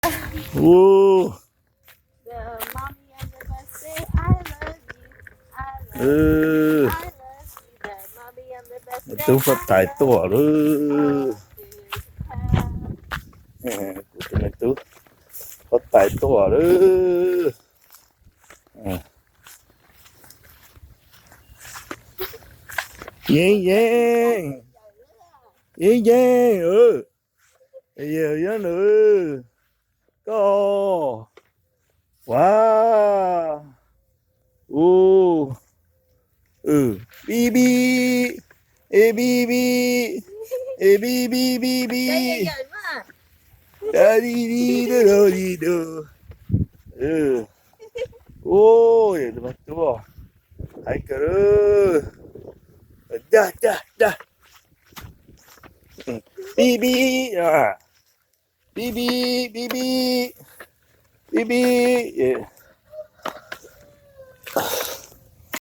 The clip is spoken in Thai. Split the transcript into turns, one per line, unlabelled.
โอ้
The mommy and the bus say I love you, I
เอ
love
อ
you, I love you. The mommy and the bus
มัน
say
ตู้ก็ตาย
I
ตัว
love
เล
you,
ย
all
กูจะไม่ตู้ก็ตายตัวเลยเย้เย้เย้เย้เย้เย้เนอะก็ว้าโอ้บีบีเอบีบีเอบีบีบีบี
Cái gì vậy mà?
ดาดีดีดาดีดูโอ้ยมาตัวไอ้กระจ้าจ้าจ้าบีบีบีบีบีบีบีบี